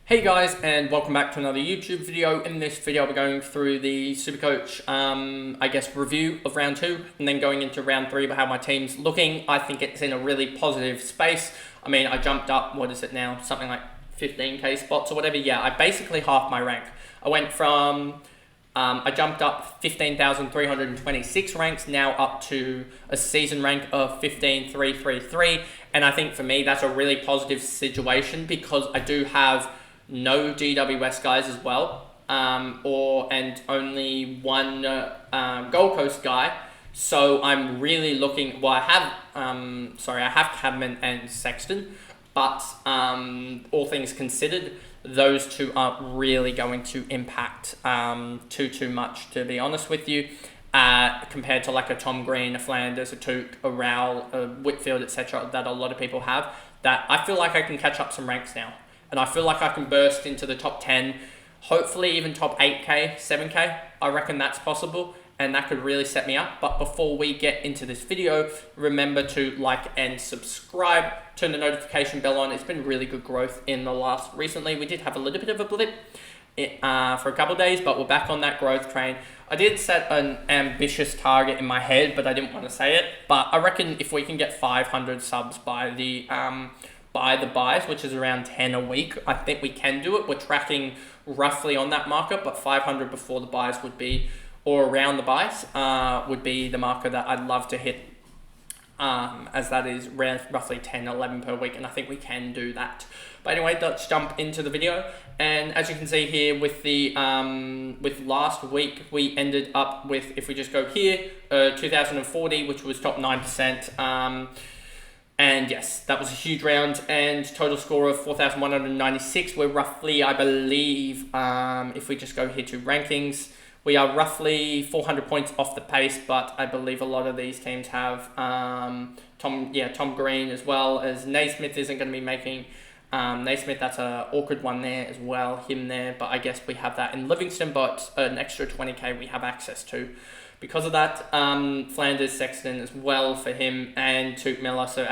Hey guys, and welcome back to another YouTube video. In this video, we're going through the SuperCoach, review of round 2, and then going into round 3 about how my team's looking. I think it's in a really positive space. I mean, I jumped up, what is it now? Something like 15k spots or whatever. Yeah, I basically halved my rank. I went from, I jumped up 15,326 ranks, now up to a season rank of 15,333. And I think for me, that's a really positive situation because I do have no GWS guys as well, and only one Gold Coast guy. So I'm really looking. Well, I have Cadman and Sexton, but all things considered, those two aren't really going to impact too much, to be honest with you. Compared to like a Tom Green, a Flanders, a Took, a Rowell, a Whitfield, etc., that a lot of people have. That I feel like I can catch up some ranks now. And I feel like I can burst into the top 10, hopefully even top 8k, 7k. I reckon that's possible, and that could really set me up. But before we get into this video, remember to like and subscribe, turn the notification bell on. It's been really good growth recently. We did have a little bit of a blip for a couple of days, but we're back on that growth train. I did set an ambitious target in my head, but I didn't want to say it. But I reckon if we can get 500 subs by the buys, which is around 10 a week, I think we can do it. We're tracking roughly on that marker, but 500 before the buys would be, or around the buys, would be the marker that I'd love to hit, as that is roughly 10, 11 per week, and I think we can do that. But anyway, let's jump into the video. And as you can see here with the with last week, we ended up with, if we just go here, 2040, which was top 9%. And yes, that was a huge round, and total score of 4,196. We're roughly, I believe, if we just go here to rankings, we are roughly 400 points off the pace, but I believe a lot of these teams have Tom Green, as well as Naismith isn't going to be making. Naismith, that's an awkward one there as well, him there, but I guess we have that in Livingston, but an extra 20k we have access to. Because of that, Flanders, Sexton as well for him, and Took Miller. So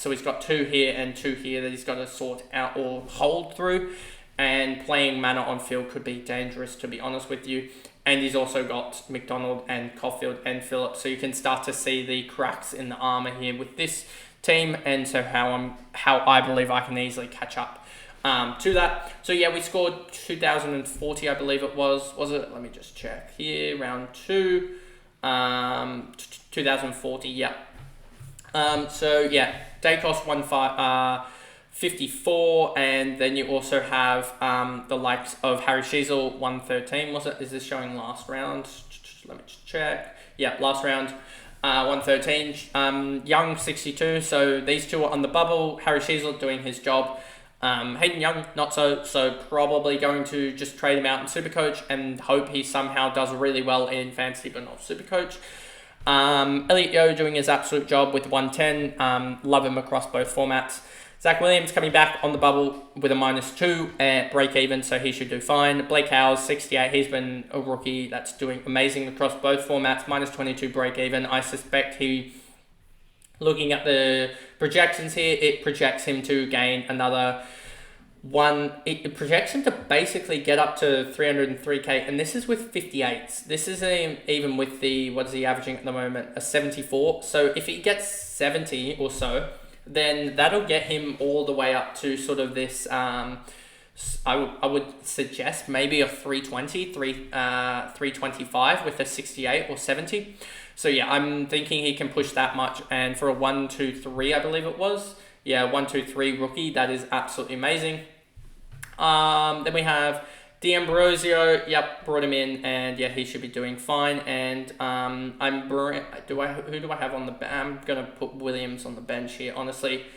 he's got 2 here and 2 here that he's got to sort out or hold through. And playing Manor on field could be dangerous, to be honest with you. And he's also got McDonald and Caulfield and Phillips. So you can start to see the cracks in the armour here with this team, and so how I believe I can easily catch up to that. So yeah, we scored 2040, I believe it was it? Let me just check here. Round 2, 2040. Yeah. So yeah, day cost 54, and then you also have the likes of Harry Sheasel 113. Was it? Is this showing last round? Let me just check. Yeah, last round. 113. Young 62. So these two are on the bubble. Harry Sheasel doing his job. Hayden Young, not so probably going to just trade him out in SuperCoach and hope he somehow does really well in Fantasy but not SuperCoach. Elliot Yeo doing his absolute job with 110. Love him across both formats. Zach Williams coming back on the bubble with a -2 at break even, so he should do fine. Blake Howes, 68. He's been a rookie that's doing amazing across both formats. -22 break even. I suspect looking at the projections here, it projects him to gain another one. It projects him to basically get up to 303k, and this is with 58s. This is even with the, what is he averaging at the moment? A 74. So if he gets 70 or so, then that'll get him all the way up to sort of this, I would suggest maybe a 325 with a 68 or 70. So yeah, I'm thinking he can push that much, and for a 1, 2, 3, I believe it was. Yeah, 1, 2, 3 rookie, that is absolutely amazing. Then we have D'Ambrosio. Yep, brought him in, and yeah, he should be doing fine. And who do I have on the bench? I'm gonna put Williams on the bench here, honestly,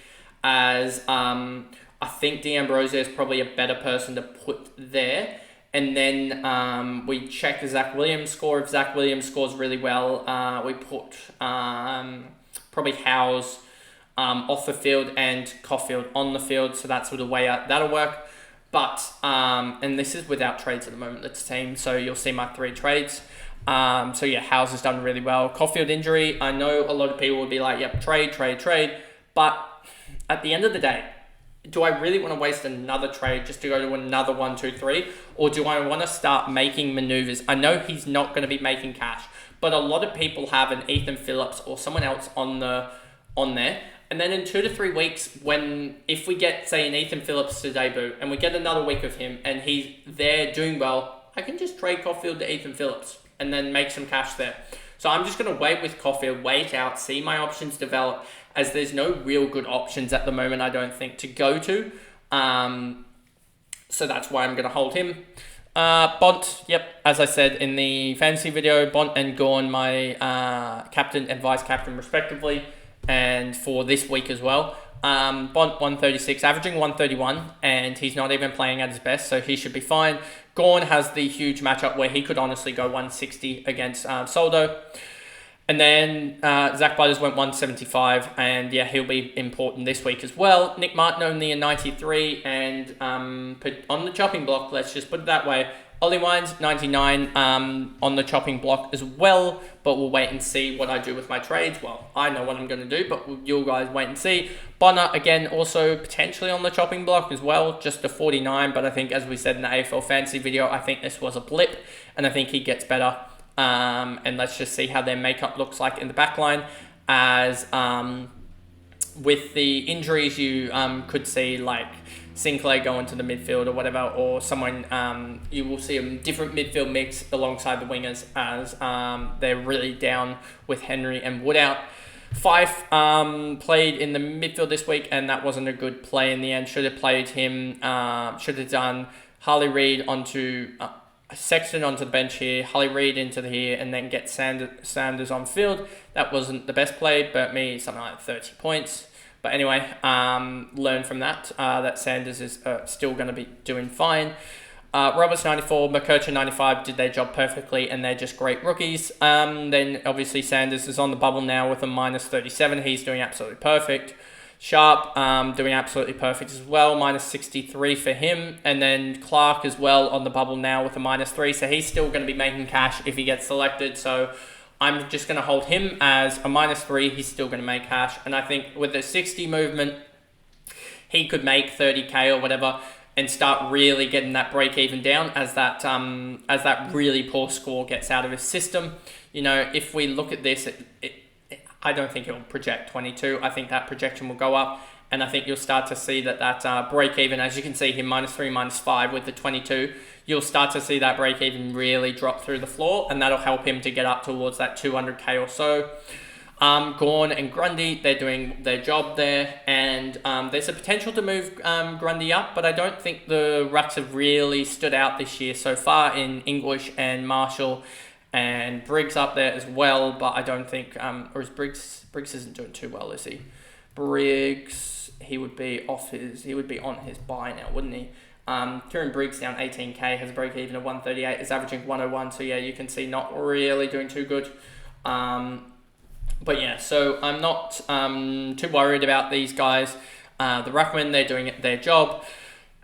as I think D'Ambrosio is probably a better person to put there. And then we check the Zach Williams score. If Zach Williams scores really well, we put probably Howes off the field and Caulfield on the field. So that's sort of the way that'll work. But, and this is without trades at the moment, this team. So you'll see my 3 trades. So yeah, Howes has done really well. Caulfield injury, I know a lot of people would be like, yep, trade. But at the end of the day, do I really want to waste another trade just to go to another 1, 2, 3? Or do I want to start making maneuvers? I know he's not going to be making cash, but a lot of people have an Ethan Phillips or someone else on there. And then in 2 to 3 weeks, if we get, say, an Ethan Phillips to debut and we get another week of him and he's there doing well, I can just trade Caulfield to Ethan Phillips and then make some cash there. So I'm just going to wait with Caulfield, wait out, see my options develop, as there's no real good options at the moment, I don't think, to go to. So that's why I'm going to hold him. Bont, yep, as I said in the fantasy video, Bont and Gawn, my captain and vice captain respectively, and for this week as well. Bont 136, averaging 131, and he's not even playing at his best, so he should be fine. Gawn has the huge matchup where he could honestly go 160 against Soldo. And then Zach Butters went 175, and yeah, he'll be important this week as well. Nick Martin only a 93, and put on the chopping block, let's just put it that way. Ollie Wines 99 on the chopping block as well, but we'll wait and see what I do with my trades. Well, I know what I'm going to do, but you guys wait and see. Bonner, again, also potentially on the chopping block as well, just a 49, but I think, as we said in the AFL fantasy video, I think this was a blip, and I think he gets better. And let's just see how their makeup looks like in the back line, as with the injuries you could see like Sinclair go into the midfield or whatever, or someone, you will see a different midfield mix alongside the wingers, as they're really down with Henry and Wood out. Fife played in the midfield this week, and that wasn't a good play in the end. Should have played him, should have done Harley Reid onto Sexton onto the bench here, Harley Reid into here, and then get Sanders on field. That wasn't the best play, but me something like 30 points. But anyway, learn from that, that Sanders is still going to be doing fine. Roberts 94, McCurchin 95 did their job perfectly, and they're just great rookies. Then obviously Sanders is on the bubble now with a minus 37. He's doing absolutely perfect. Sharp doing absolutely perfect as well, minus 63 for him. And then Clark as well on the bubble now with a minus 3. So he's still going to be making cash if he gets selected. So I'm just going to hold him as a minus 3. He's still going to make cash. And I think with the 60 movement, he could make 30k or whatever and start really getting that break even down as that really poor score gets out of his system. You know, if we look at this, I don't think it'll project 22. I think that projection will go up, and I think you'll start to see that break even, as you can see here, minus 3, minus 5 with the 22, you'll start to see that break even really drop through the floor, and that'll help him to get up towards that 200k or so. Gawn and Grundy, they're doing their job there, and there's a potential to move Grundy up, but I don't think the rucks have really stood out this year so far in English and Marshall, and Briggs up there as well, but I don't think, or is Briggs isn't doing too well, is he? Briggs, he would be on his buy now, wouldn't he? Kieran Briggs down 18k, has a break even of 138, is averaging 101, so yeah, you can see not really doing too good. But yeah, so I'm not too worried about these guys. The Ruckman, they're doing their job.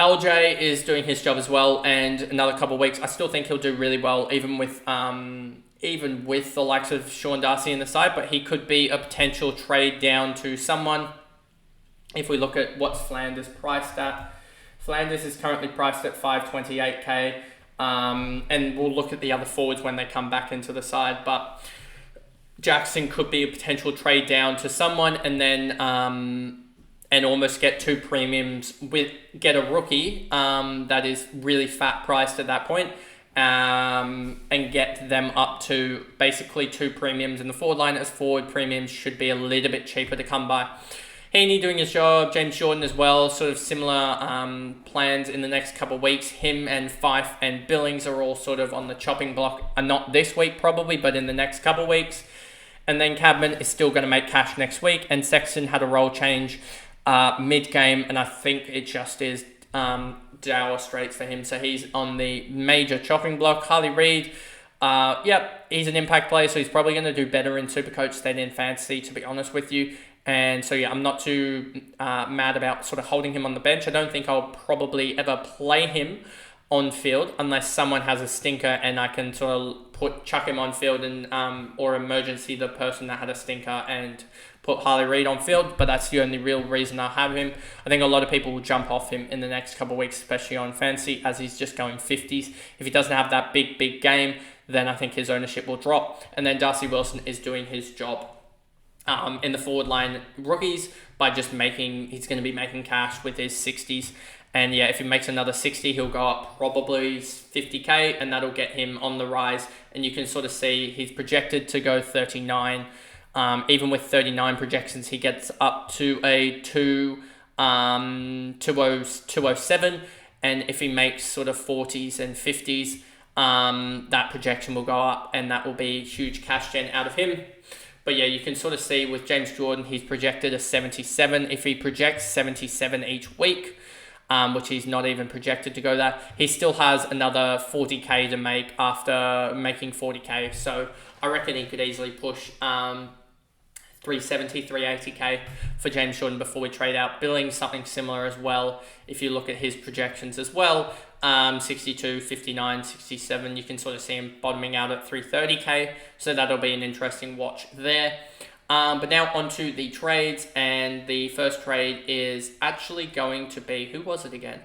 LJ is doing his job as well, and another couple of weeks, I still think he'll do really well, even with the likes of Sean Darcy in the side, but he could be a potential trade down to someone. If we look at what's Flanders priced at, Flanders is currently priced at 528k, and we'll look at the other forwards when they come back into the side, but Jackson could be a potential trade down to someone, and then and almost get 2 premiums get a rookie that is really fat priced at that point, and get them up to basically 2 premiums in the forward line, as forward premiums should be a little bit cheaper to come by. Heaney doing his job, James Jordan as well, sort of similar plans in the next couple of weeks. Him and Fife and Billings are all sort of on the chopping block, not this week probably, but in the next couple of weeks. And then Cadman is still going to make cash next week, and Sexton had a role change mid-game, and I think it just is dour straits for him, so he's on the major chopping block. Harley Reid, he's an impact player, so he's probably going to do better in Supercoach than in Fantasy, to be honest with you. And so yeah, I'm not too mad about sort of holding him on the bench. I don't think I'll probably ever play him on field unless someone has a stinker and I can sort of chuck him on field and or emergency the person that had a stinker and put Harley Reid on field, but that's the only real reason I have him. I think a lot of people will jump off him in the next couple of weeks, especially on fantasy, as he's just going 50s. If he doesn't have that big game, then I think his ownership will drop. And then Darcy Wilson is doing his job in the forward line rookies by just he's going to be making cash with his 60s. And yeah, if he makes another 60, he'll go up probably 50k, and that'll get him on the rise. And you can sort of see he's projected to go 39. Even with 39 projections, he gets up to a 207. And if he makes sort of 40s and 50s, that projection will go up, and that will be huge cash gen out of him. But yeah, you can sort of see with James Jordan, he's projected a 77. If he projects 77 each week, which he's not even projected to go that, he still has another 40k to make after making 40k. So I reckon he could easily push 370, 380k for James Jordan before we trade out. Billing something similar as well. If you look at his projections as well, 62, 59, 67, you can sort of see him bottoming out at 330k. So that'll be an interesting watch there. But now onto the trades, and the first trade is actually going to be, who was it again?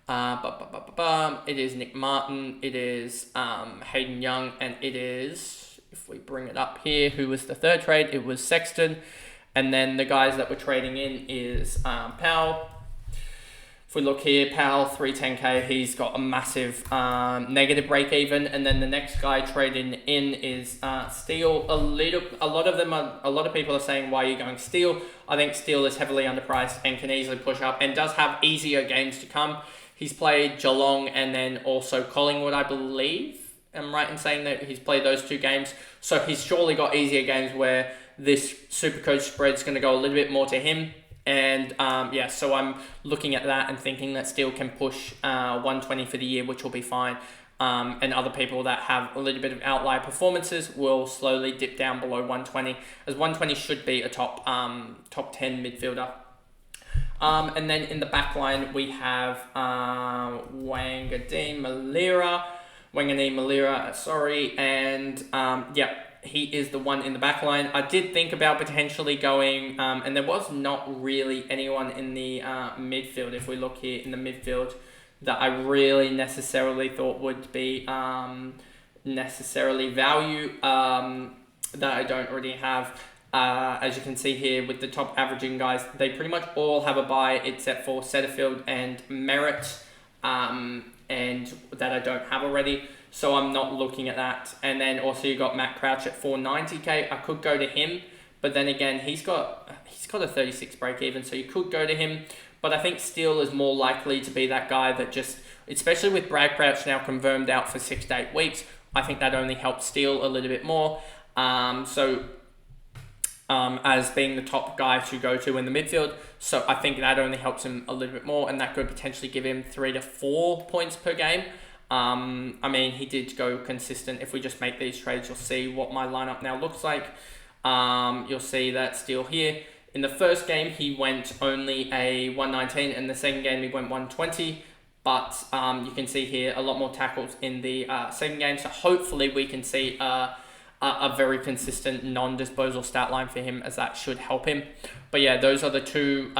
It is Nick Martin, it is Hayden Young, and it is, if we bring it up here, who was the third trade? It was Sexton. And then the guys that we're trading in is Powell. If we look here, Powell, 310k, he's got a massive negative break even. And then the next guy trading in is Steele. A lot of people are saying, why are you going Steele? I think Steele is heavily underpriced and can easily push up and does have easier games to come. He's played Geelong and then also Collingwood, I believe. I'm right in saying that he's played those two games. So he's surely got easier games where this Supercoach spread's going to go a little bit more to him. And so I'm looking at that and thinking that Steele can push 120 for the year, which will be fine. And other people that have a little bit of outlier performances will slowly dip down below 120, as 120 should be a top 10 midfielder. And then in the back line, we have Wanganeen Malira, and he is the one in the back line. I did think about potentially going, and there was not really anyone in the midfield, if we look here in the midfield, that I really necessarily thought would be necessarily value that I don't already have. As you can see here with the top averaging guys, they pretty much all have a buy except for Setterfield and Merritt, and that I don't have already. So I'm not looking at that. And then also you got Matt Crouch at 490k. I could go to him, but then again, he's got a 36 break even, so you could go to him. But I think Steele is more likely to be that guy that just, especially with Brad Crouch now confirmed out for 6 to 8 weeks, I think that only helps Steele a little bit more. As being the top guy to go to in the midfield. So I think that only helps him a little bit more, and that could potentially give him 3 to 4 points per game. I mean, he did go consistent. If we just make these trades, you'll see what my lineup now looks like. You'll see that Steele here. In the first game, he went only a 119, and the second game, he went 120. But you can see here a lot more tackles in the second game. So hopefully we can see a very consistent non-disposal stat line for him, as that should help him. But yeah, those are the 3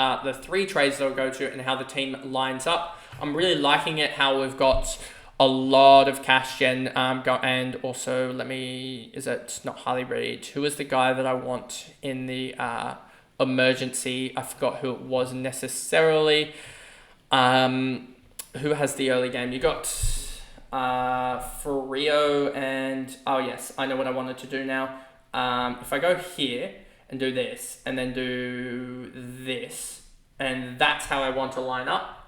trades that I'll go to and how the team lines up. I'm really liking it, how we've got a lot of cash gen, and also it's not Harley Reid. Who is the guy that I want in the emergency? I forgot who it was necessarily. Who has the early game? You got Frio and, oh yes, I know what I wanted to do now. If I go here and do this and then do this, and that's how I want to line up.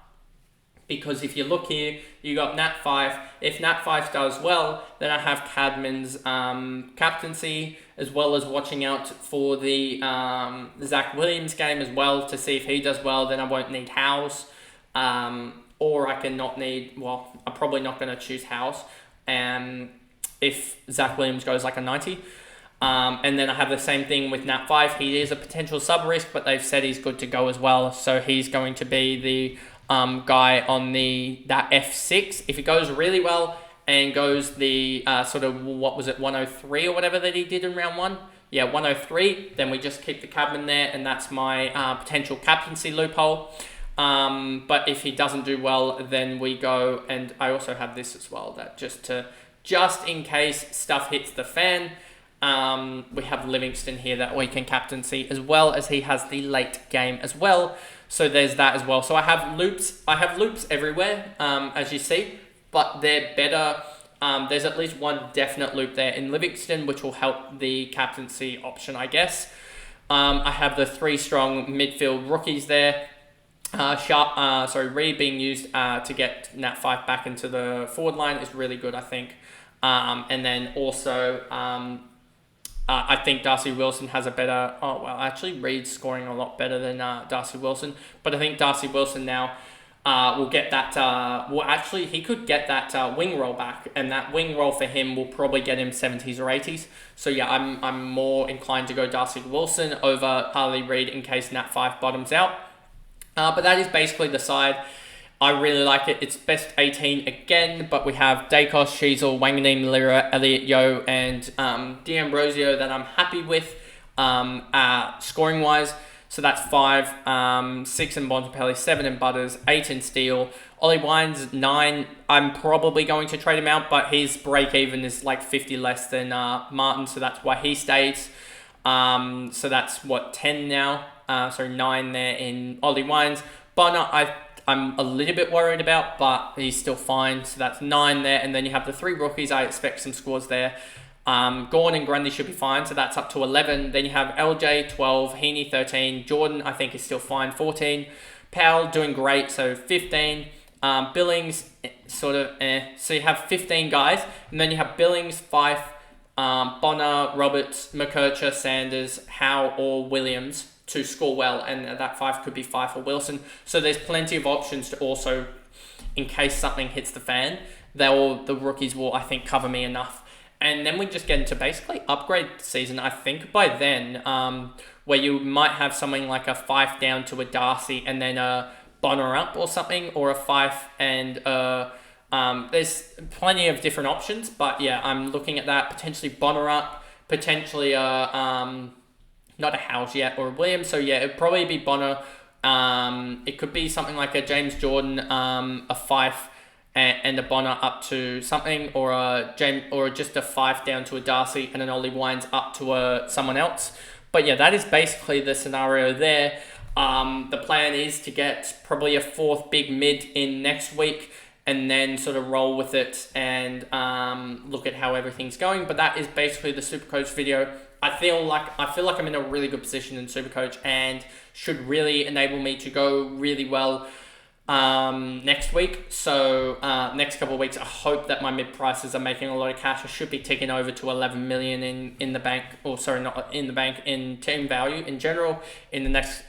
Because if you look here, you got Nat 5. If Nat 5 does well, then I have Cadman's captaincy, as well as watching out for the Zach Williams game as well to see if he does well. Then I won't need Howes. Or I can not need, well, I'm probably not going to choose Howes if Zach Williams goes like a 90. And then I have the same thing with Nat 5. He is a potential sub-risk, but they've said he's good to go as well. So he's going to be the guy on that F6. If he goes really well and goes the 103 or whatever that he did in round 1, yeah, 103, then we just keep the Cabman there, and that's my potential captaincy loophole. But if he doesn't do well, then we go, and I also have this as well, that just in case stuff hits the fan, we have Livingston here that we can captaincy, as well as he has the late game as well. So there's that as well. So I have loops everywhere, as you see, but they're better. There's at least one definite loop there in Livingston, which will help the captaincy option, I guess. I have the 3 strong midfield rookies there. Reed being used to get Nat 5 back into the forward line is really good, I think. And then also, I think Darcy Wilson has a better... Oh, well, actually, Reed's scoring a lot better than Darcy Wilson. But I think Darcy Wilson now will get that... he could get that wing roll back. And that wing roll for him will probably get him 70s or 80s. So, yeah, I'm more inclined to go Darcy Wilson over Harley Reid in case Nat 5 bottoms out. But that is basically the side. I really like it. It's best 18 again, but we have Dacos, Sheasel, Wanganeen, Lira, Elliot Yeo, and D'Ambrosio that I'm happy with scoring-wise. So that's 5, 6 in Bontempelli, 7 in Butters, 8 in Steele. Ollie Wines, 9. I'm probably going to trade him out, but his break-even is like 50 less than Martin, so that's why he stays. So that's, 10 now? 9 there in Ollie Wines. Bonner, I'm a little bit worried about, but he's still fine. So that's 9 there. And then you have the 3 rookies. I expect some scores there. Gorn and Grundy should be fine. So that's up to 11. Then you have LJ, 12. Heaney, 13. Jordan, I think, is still fine, 14. Powell, doing great, so 15. Billings, sort of So you have 15 guys. And then you have Billings, Fife, Bonner, Roberts, McKercher, Sanders, Howe, or Williams to score well, and that 5 could be Fife or Wilson. So there's plenty of options to also, in case something hits the fan, the rookies will, I think, cover me enough. And then we just get into basically upgrade season. I think by then, where you might have something like a Fife down to a Darcy and then a Bonner up or something, or a Fife and there's plenty of different options. But yeah, I'm looking at that, potentially Bonner up, potentially not a House yet, or a Williams. So yeah, it'd probably be Bonner. It could be something like a James Jordan, a Fife, and a Bonner up to something, or just a Fife down to a Darcy, and an Ollie Wines up to someone else. But yeah, that is basically the scenario there. The plan is to get probably a 4th big mid in next week, and then sort of roll with it and look at how everything's going. But that is basically the SuperCoach video. I feel like I'm in a really good position in SuperCoach and should really enable me to go really well next week. So next couple of weeks, I hope that my mid prices are making a lot of cash. I should be ticking over to 11 million in the bank, or sorry, not in the bank, in team value in general in the next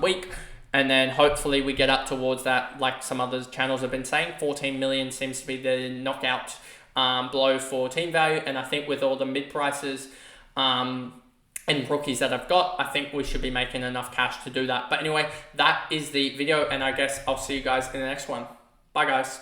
week. And then hopefully we get up towards that, like some other channels have been saying. 14 million seems to be the knockout blow for team value. And I think with all the mid prices and rookies that I've got, I think we should be making enough cash to do that. But anyway, that is the video, and I guess I'll see you guys in the next one. Bye, guys.